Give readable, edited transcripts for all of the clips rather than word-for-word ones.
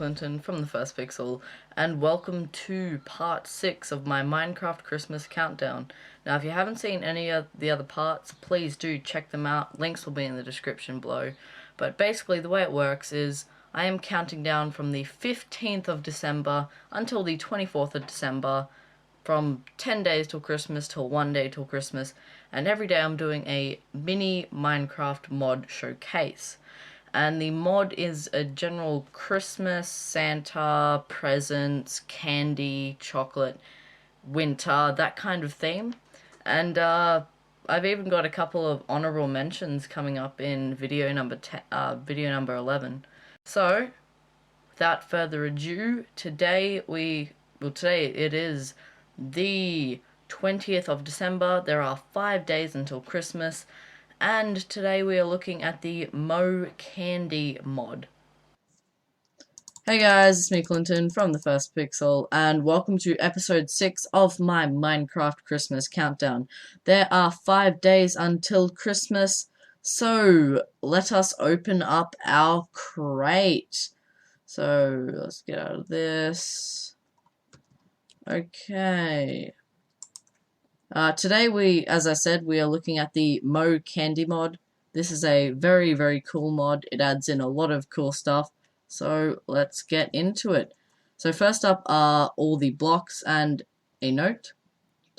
Clinton from the First Pixel, and welcome to part 6 of my Minecraft Christmas countdown. Now, if you haven't seen any of the other parts, please do check them out. Links will be in the description below. But basically, the way it works is I am counting down from the 15th of December until the 24th of December, from 10 days till Christmas till 1 day till Christmas, and every day I'm doing a mini Minecraft mod showcase. And the mod is a general Christmas, Santa, presents, candy, chocolate, winter, that kind of theme. And I've even got a couple of honorable mentions coming up in video number 11. So, without further ado, today it is the 20th of December. There are 5 days until Christmas. And today we are looking at the MoCandy mod. Hey guys, it's me Clinton from the First Pixel, and welcome to episode 6 of my Minecraft Christmas countdown. There are 5 days until Christmas, so let us open up our crate. So let's get out of this. Okay. Today as I said, we are looking at the MoCandy mod. This is a very, very cool mod. It adds in a lot of cool stuff. So let's get into it. So first up are all the blocks and a note.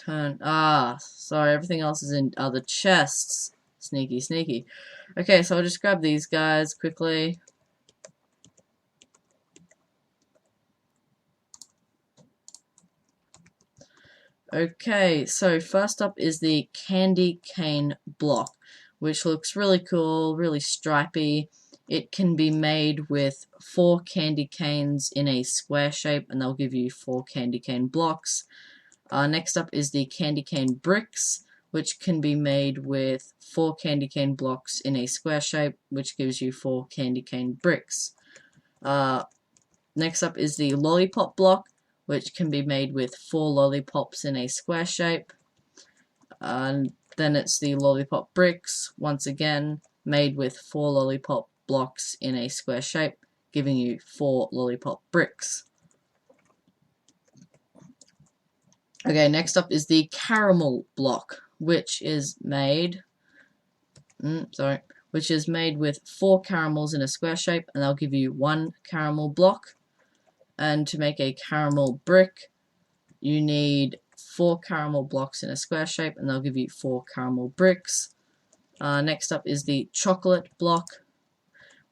Sorry, everything else is in the chests. Sneaky, sneaky. Okay, so I'll just grab these guys quickly. Okay, so first up is the candy cane block, which looks really cool, really stripy. It can be made with 4 candy canes in a square shape, and they'll give you 4 candy cane blocks. Next up is the candy cane bricks, which can be made with 4 candy cane blocks in a square shape, which gives you 4 candy cane bricks. Next up is the lollipop block, which can be made with 4 lollipops in a square shape. And then it's the lollipop bricks, once again made with 4 lollipop blocks in a square shape, giving you 4 lollipop bricks. Okay, next up is the caramel block, which is made with 4 caramels in a square shape, and they'll give you 1 caramel block. And to make a caramel brick, you need 4 caramel blocks in a square shape, and they'll give you 4 caramel bricks. Next up is the chocolate block,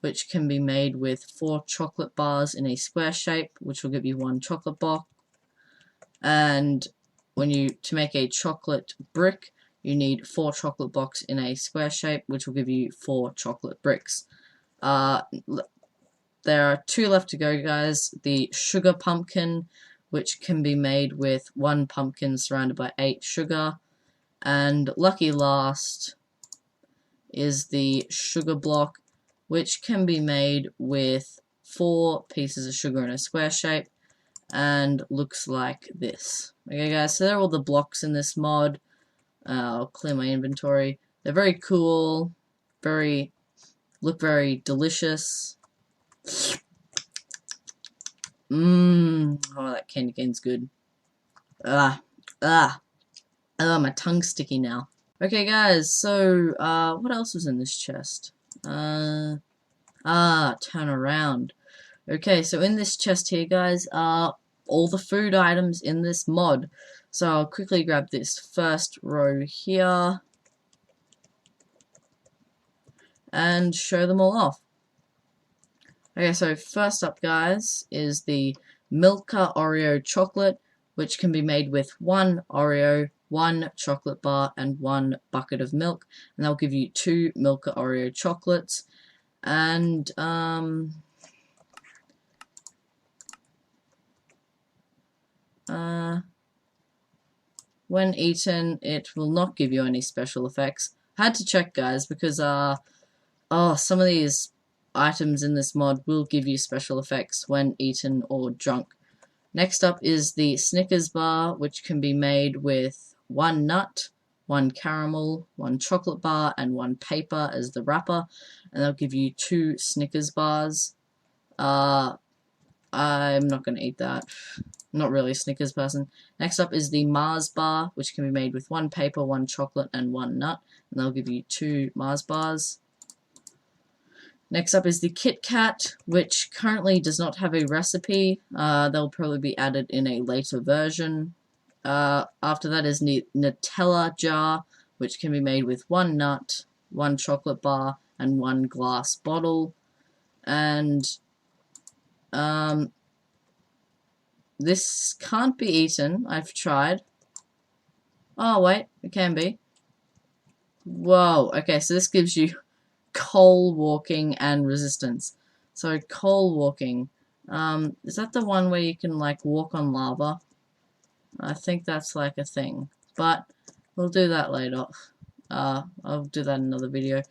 which can be made with 4 chocolate bars in a square shape, which will give you 1 chocolate block. And to make a chocolate brick, you need 4 chocolate blocks in a square shape, which will give you 4 chocolate bricks. There are 2 left to go, guys. The sugar pumpkin, which can be made with 1 pumpkin surrounded by 8 sugar. And lucky last is the sugar block, which can be made with 4 pieces of sugar in a square shape and looks like this. Okay, guys, so they're all the blocks in this mod. I'll clear my inventory. They're very cool, look very delicious. Oh, that candy cane's good. My tongue's sticky now. Okay, guys, so, what else was in this chest? Turn around. Okay, so in this chest here, guys, are all the food items in this mod. So I'll quickly grab this first row here and show them all off. Okay, so first up, guys, is the Milka Oreo chocolate, which can be made with 1 Oreo, 1 chocolate bar, and 1 bucket of milk, and they'll give you 2 Milka Oreo chocolates. And when eaten, it will not give you any special effects. I had to check, guys, because some of these items in this mod will give you special effects when eaten or drunk. Next up is the Snickers bar, which can be made with 1 nut, 1 caramel, 1 chocolate bar, and 1 paper as the wrapper, and they'll give you 2 Snickers bars. I'm not going to eat that. I'm not really a Snickers person. Next up is the Mars bar, which can be made with 1 paper, 1 chocolate, and 1 nut. And they'll give you 2 Mars bars. Next up is the Kit Kat, which currently does not have a recipe. They'll probably be added in a later version. After that is Nutella jar, which can be made with 1 nut, 1 chocolate bar, and 1 glass bottle. And this can't be eaten. I've tried. Oh, wait, it can be. Whoa, okay, so this gives you coal walking and resistance. So coal walking, is that the one where you can like walk on lava? I think that's like a thing, but we'll do that later. I'll do that in another video,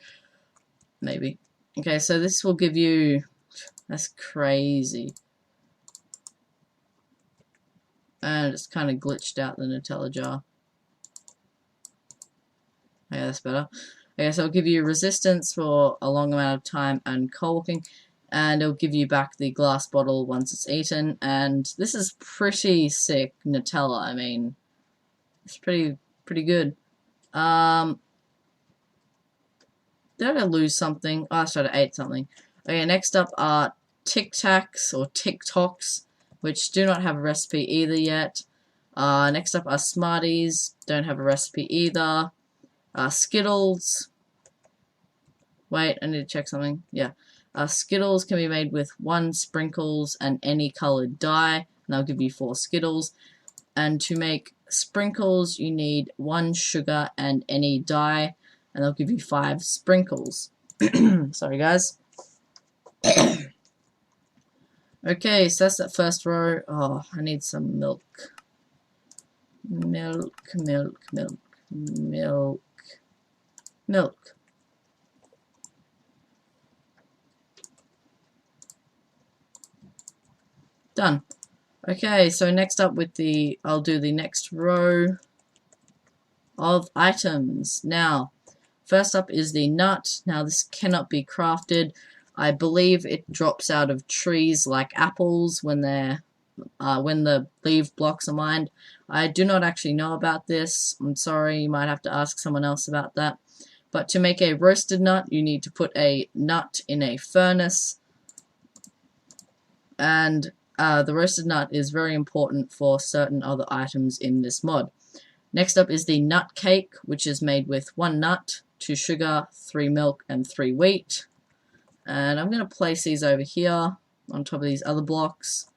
maybe. Okay, so this will give you, that's crazy. And it's kind of glitched out the Nutella jar. Yeah, that's better. Okay, so it'll give you resistance for a long amount of time and coal walking, and it'll give you back the glass bottle once it's eaten. And this is pretty sick Nutella. I mean, it's pretty good. Did I lose something? Oh, I should have ate something. Okay, next up are Tic Tacs or Tic Tocs, which do not have a recipe either yet. Next up are Smarties, don't have a recipe either. Skittles. Wait, I need to check something. Yeah. Skittles can be made with 1 sprinkles and any colored dye, and they'll give you 4 Skittles. And to make sprinkles, you need 1 sugar and any dye, and they'll give you 5 sprinkles. Sorry, guys. Okay, so that's that first row. Oh, I need some milk. Milk. Done. Okay, so next up with I'll do the next row of items. Now, first up is the nut. Now, this cannot be crafted. I believe it drops out of trees like apples when the leaf blocks are mined. I do not actually know about this. I'm sorry, you might have to ask someone else about that. But to make a roasted nut, you need to put a nut in a furnace. And the roasted nut is very important for certain other items in this mod. Next up is the nut cake, which is made with 1 nut, 2 sugar, 3 milk, and 3 wheat. And I'm going to place these over here on top of these other blocks.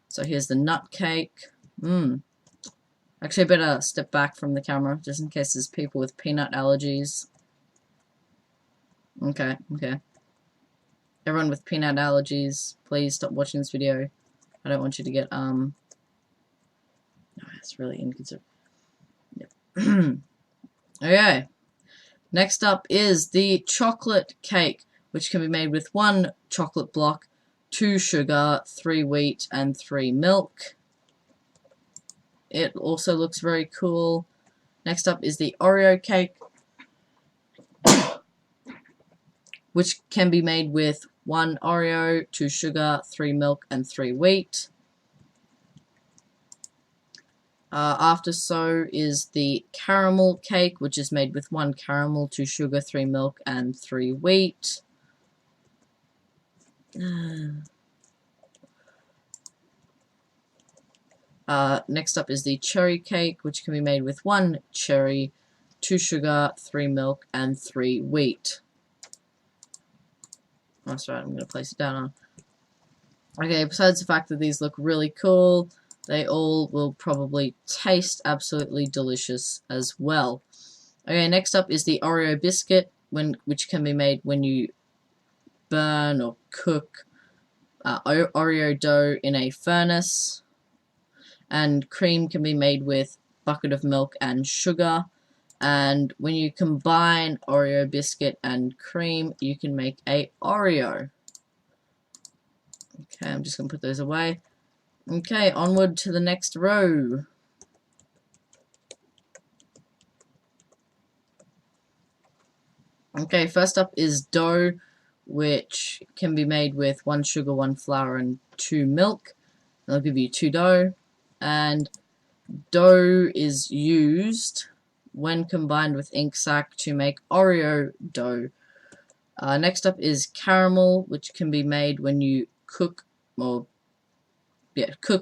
So here's the nut cake. Actually, I better step back from the camera just in case there's people with peanut allergies. Okay. Everyone with peanut allergies, please stop watching this video. I don't want you to get, no, it's really inconsiderate. Yep. Okay. Next up is the chocolate cake, which can be made with 1 chocolate block, 2 sugar, 3 wheat, and 3 milk. It also looks very cool. Next up is the Oreo cake, which can be made with 1 Oreo, 2 sugar, 3 milk, and 3 wheat. After so is the caramel cake, which is made with 1 caramel, 2 sugar, 3 milk, and 3 wheat. Next up is the cherry cake, which can be made with 1 cherry, 2 sugar, 3 milk, and 3 wheat. That's right, I'm going to place it down on. Okay, besides the fact that these look really cool, they all will probably taste absolutely delicious as well. Okay, next up is the Oreo biscuit, which can be made when you burn or cook Oreo dough in a furnace. And cream can be made with bucket of milk and sugar. And when you combine Oreo biscuit and cream, you can make a Oreo. Okay, I'm just going to put those away. Okay, onward to the next row. Okay, first up is dough, which can be made with 1 sugar, 1 flour, and 2 milk. They'll give you 2 dough, and dough is used when combined with ink sac to make Oreo dough. Next up is caramel, which can be made when you cook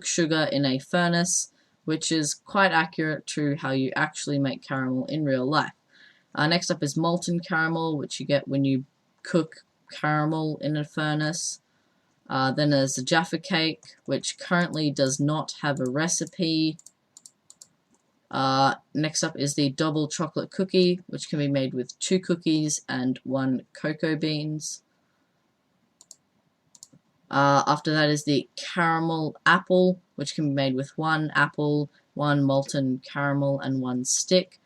sugar in a furnace, which is quite accurate to how you actually make caramel in real life. Next up is molten caramel, which you get when you cook caramel in a furnace. Then there's the Jaffa cake, which currently does not have a recipe. Next up is the double chocolate cookie, which can be made with 2 cookies and 1 cocoa beans. After that is the caramel apple, which can be made with 1 apple, 1 molten caramel, and 1 stick.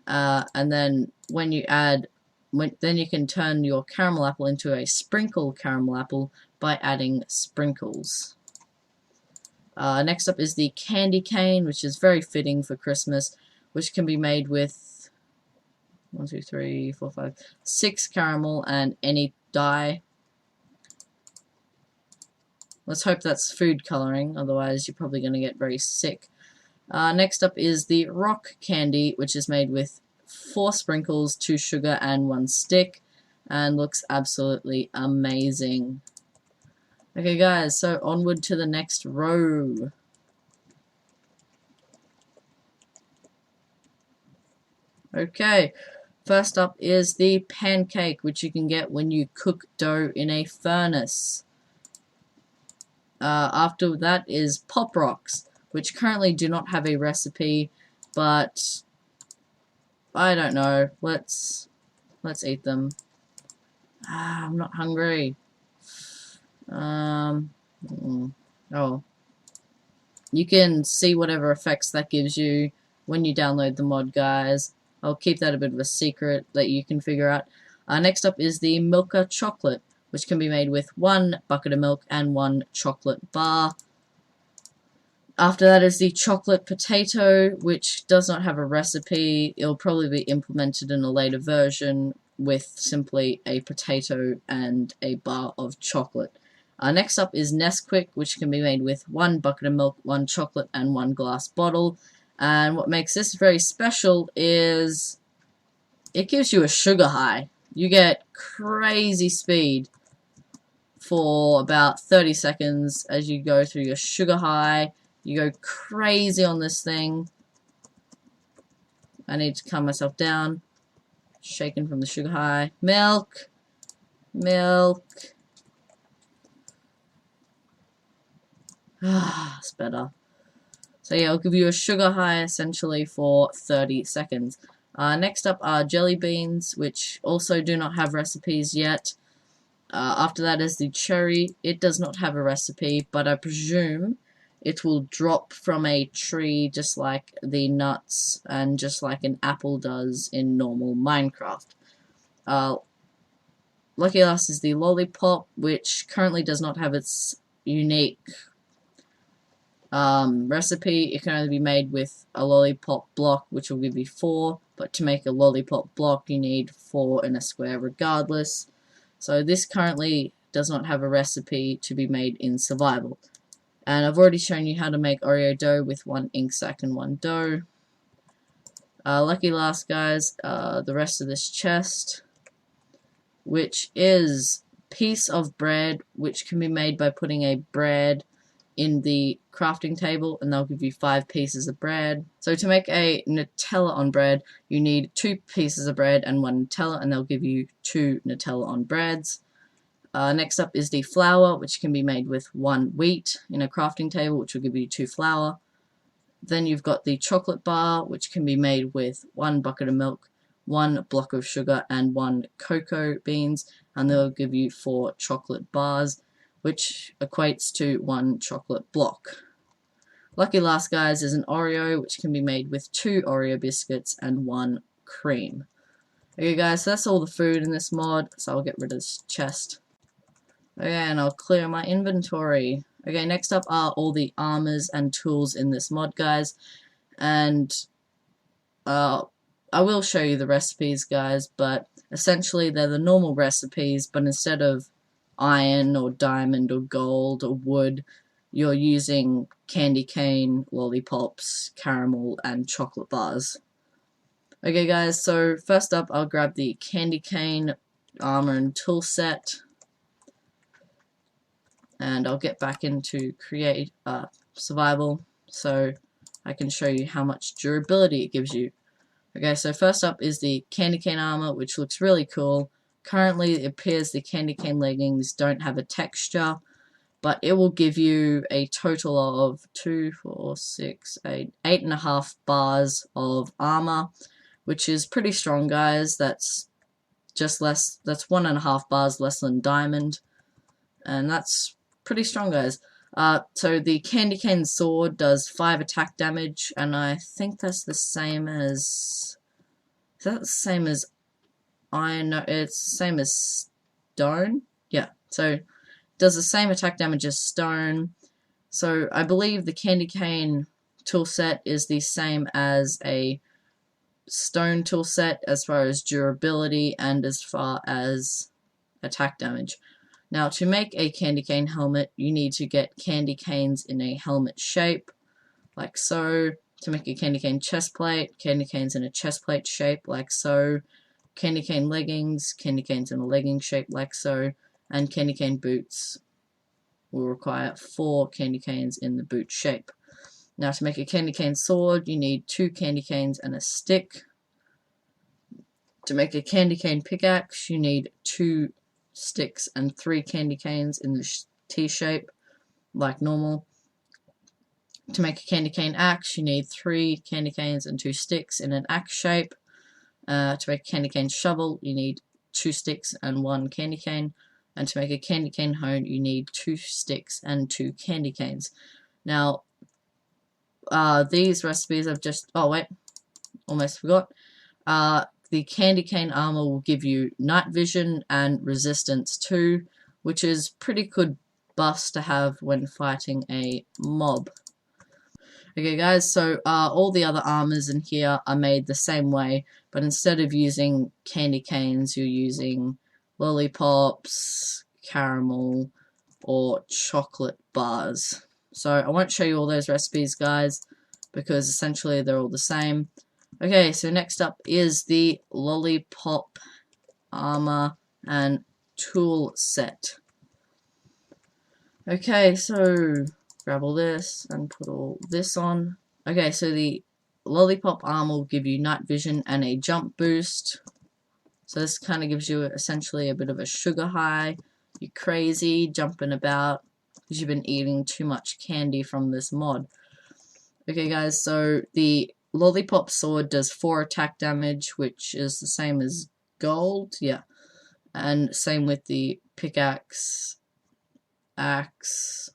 And then when you add, then you can turn your caramel apple into a sprinkle caramel apple by adding sprinkles. Next up is the candy cane, which is very fitting for Christmas, which can be made with 1, 2, 3, 4, 5, 6 caramel and any dye. Let's hope that's food coloring, otherwise you're probably going to get very sick. Next up is the rock candy, which is made with 4 sprinkles, 2 sugar, and 1 stick, and looks absolutely amazing. Okay guys, so onward to the next row. Okay, first up is the pancake, which you can get when you cook dough in a furnace. After that is Pop Rocks, which currently do not have a recipe, but I don't know. Let's eat them. I'm not hungry. Oh, you can see whatever effects that gives you when you download the mod, guys. I'll keep that a bit of a secret that you can figure out. Next up is the Milka chocolate, which can be made with 1 bucket of milk and 1 chocolate bar. After that is the chocolate potato, which does not have a recipe. It'll probably be implemented in a later version with simply a potato and a bar of chocolate. Next up is Nesquik, which can be made with 1 bucket of milk, 1 chocolate, and 1 glass bottle. And what makes this very special is it gives you a sugar high. You get crazy speed for about 30 seconds as you go through your sugar high. You go crazy on this thing. I need to calm myself down. Shaken from the sugar high. Milk. Milk. It's better. So yeah, I'll give you a sugar high essentially for 30 seconds. Next up are jelly beans, which also do not have recipes yet. After that is the cherry. It does not have a recipe, but I presume it will drop from a tree just like the nuts and just like an apple does in normal Minecraft. Lucky last is the lollipop, which currently does not have its unique recipe. It can only be made with a lollipop block, which will give you 4, but to make a lollipop block you need 4 in a square regardless. So this currently does not have a recipe to be made in survival. And I've already shown you how to make Oreo dough with 1 ink sac and 1 dough. Lucky last, guys, the rest of this chest, which is piece of bread, which can be made by putting a bread in the crafting table, and they'll give you 5 pieces of bread. So to make a Nutella on bread, you need 2 pieces of bread and 1 Nutella, and they'll give you 2 Nutella on breads. Next up is the flour, which can be made with 1 wheat in a crafting table, which will give you 2 flour. Then you've got the chocolate bar, which can be made with 1 bucket of milk, 1 block of sugar, and 1 cocoa beans, and they'll give you 4 chocolate bars, which equates to 1 chocolate block. Lucky last, guys, is an Oreo, which can be made with 2 Oreo biscuits and 1 cream. Okay, guys, so that's all the food in this mod, so I'll get rid of this chest. Okay, and I'll clear my inventory. Okay, next up are all the armors and tools in this mod, guys, and I will show you the recipes, guys, but essentially they're the normal recipes, but instead of iron or diamond or gold or wood, you're using candy cane, lollipops, caramel, and chocolate bars. Okay guys, so first up I'll grab the candy cane armor and tool set, and I'll get back into create survival so I can show you how much durability it gives you. Okay, so first up is the candy cane armor, which looks really cool. Currently it appears the candy cane leggings don't have a texture, but it will give you a total of 2, 4, 6, 8, 8.5 bars of armor, which is pretty strong, guys. That's just less, that's 1.5 bars less than diamond, and that's pretty strong, guys. So the candy cane sword does 5 attack damage, and I think that's the same as, is that the same as iron? No, it's the same as stone. Yeah, so does the same attack damage as stone. So I believe the candy cane tool set is the same as a stone tool set as far as durability and as far as attack damage. Now, to make a candy cane helmet, you need to get candy canes in a helmet shape, like so. To make a candy cane chest plate, candy canes in a chest plate shape, like so. Candy cane leggings, candy canes in a legging shape, like so. And candy cane boots will require 4 candy canes in the boot shape. Now, to make a candy cane sword, you need 2 candy canes and a stick. To make a candy cane pickaxe, you need 2 sticks and 3 candy canes in the T shape, like normal. To make a candy cane axe, you need 3 candy canes and 2 sticks in an axe shape. To make a candy cane shovel, you need 2 sticks and 1 candy cane. And to make a candy cane hone, you need 2 sticks and 2 candy canes. Now, these recipes I've just, oh wait, almost forgot. The candy cane armor will give you night vision and resistance 2, which is pretty good buffs to have when fighting a mob. Okay guys, so all the other armors in here are made the same way, but instead of using candy canes, you're using lollipops, caramel, or chocolate bars. So I won't show you all those recipes, guys, because essentially they're all the same. Okay, so next up is the lollipop armor and tool set. Okay, so grab all this and put all this on. Okay, so the lollipop armor will give you night vision and a jump boost. So this kind of gives you essentially a bit of a sugar high. You're crazy, jumping about, because you've been eating too much candy from this mod. Okay guys, so the lollipop sword does 4 attack damage, which is the same as gold, yeah. And same with the pickaxe, axe,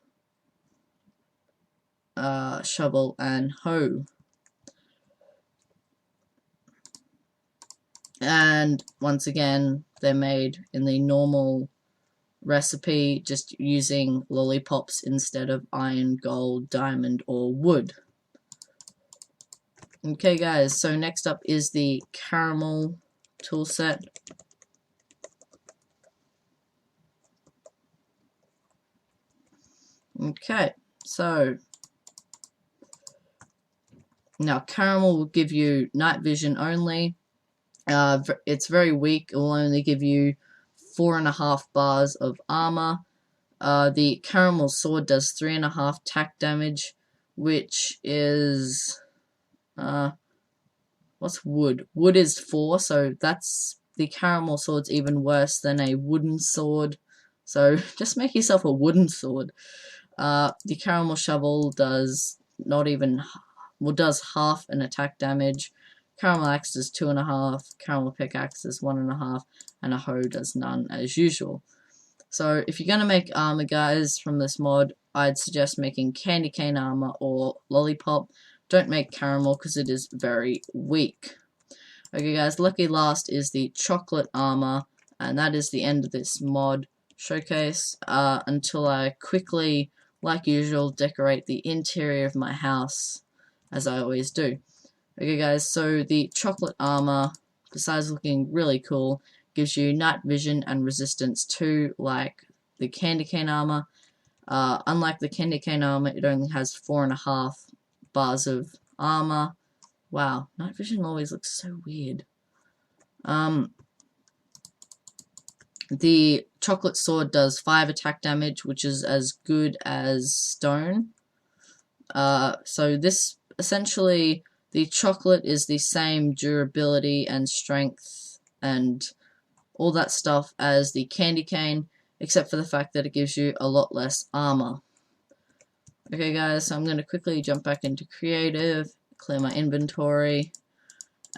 shovel, and hoe. And once again, they're made in the normal recipe, just using lollipops instead of iron, gold, diamond, or wood. Okay guys, so next up is the caramel tool set. Okay, so now caramel will give you night vision only. It's very weak. It will only give you 4.5 bars of armor. The caramel sword does 3.5 attack damage, which is what's wood? Wood is 4, so that's the caramel sword's even worse than a wooden sword. So just make yourself a wooden sword. The caramel shovel does not even, well, does half an attack damage. Caramel axe does 2.5, caramel pickaxe does 1.5, and a hoe does none as usual. So if you're going to make armor, guys, from this mod, I'd suggest making candy cane armor or lollipop. Don't make caramel because it is very weak. Okay guys, lucky last is the chocolate armor, and that is the end of this mod showcase, until I quickly, like usual, decorate the interior of my house, as I always do. Okay guys, so the chocolate armor, besides looking really cool, gives you night vision and resistance 2, like the candy cane armor. Unlike the candy cane armor, it only has 4.5 bars of armor. Wow, night vision always looks so weird. The chocolate sword does 5 attack damage, which is as good as stone. So this essentially, the chocolate is the same durability and strength and all that stuff as the candy cane, except for the fact that it gives you a lot less armor. Okay guys, so I'm going to quickly jump back into creative, clear my inventory,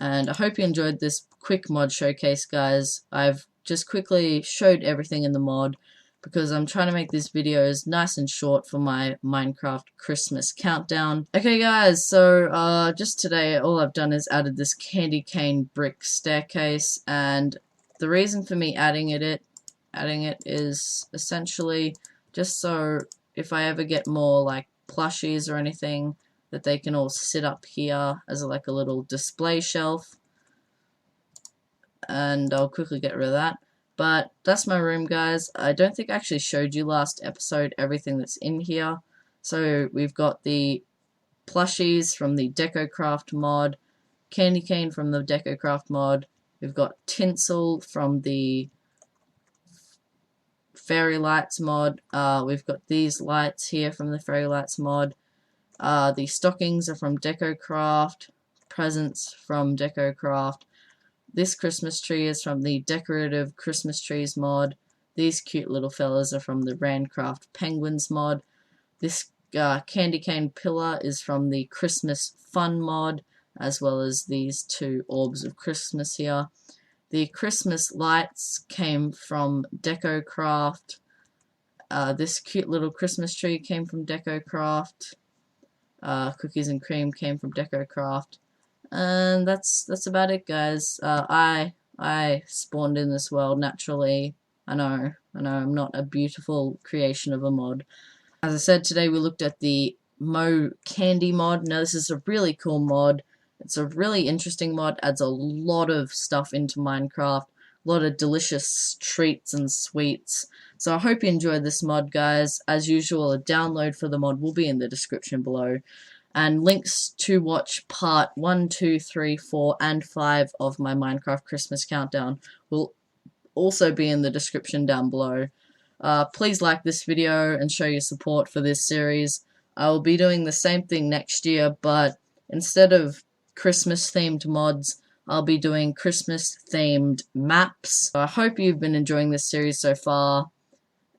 and I hope you enjoyed this quick mod showcase, guys. I've just quickly showed everything in the mod because I'm trying to make these videos nice and short for my Minecraft Christmas countdown. Okay guys, so just today all I've done is added this candy cane brick staircase, and the reason for me adding it is essentially just so if I ever get more like plushies or anything, that they can all sit up here as like a little display shelf. And I'll quickly get rid of that. But that's my room, guys. I don't think I actually showed you last episode everything that's in here. So we've got the plushies from the DecoCraft mod, candy cane from the DecoCraft mod, we've got tinsel from the fairy lights mod, we've got these lights here from the fairy lights mod, the stockings are from DecoCraft, presents from DecoCraft. This Christmas tree is from the Decorative Christmas Trees mod. These cute little fellas are from the Randcraft Penguins mod. This candy cane pillar is from the Christmas Fun mod, as well as these 2 orbs of Christmas here. The Christmas lights came from DecoCraft. This cute little Christmas tree came from DecoCraft. Cookies and cream came from DecoCraft. And that's about it, guys. I spawned in this world naturally. I know, I'm not a beautiful creation of a mod. As I said, today we looked at the MoCandy mod. Now this is a really cool mod. It's a really interesting mod, adds a lot of stuff into Minecraft, a lot of delicious treats and sweets. So I hope you enjoyed this mod, guys. As usual, a download for the mod will be in the description below. And links to watch part 1, 2, 3, 4, and 5 of my Minecraft Christmas countdown will also be in the description down below. Please like this video and show your support for this series. I will be doing the same thing next year, but instead of Christmas themed mods, I'll be doing Christmas themed maps. I hope you've been enjoying this series so far,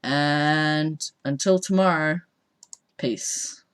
and until tomorrow, peace.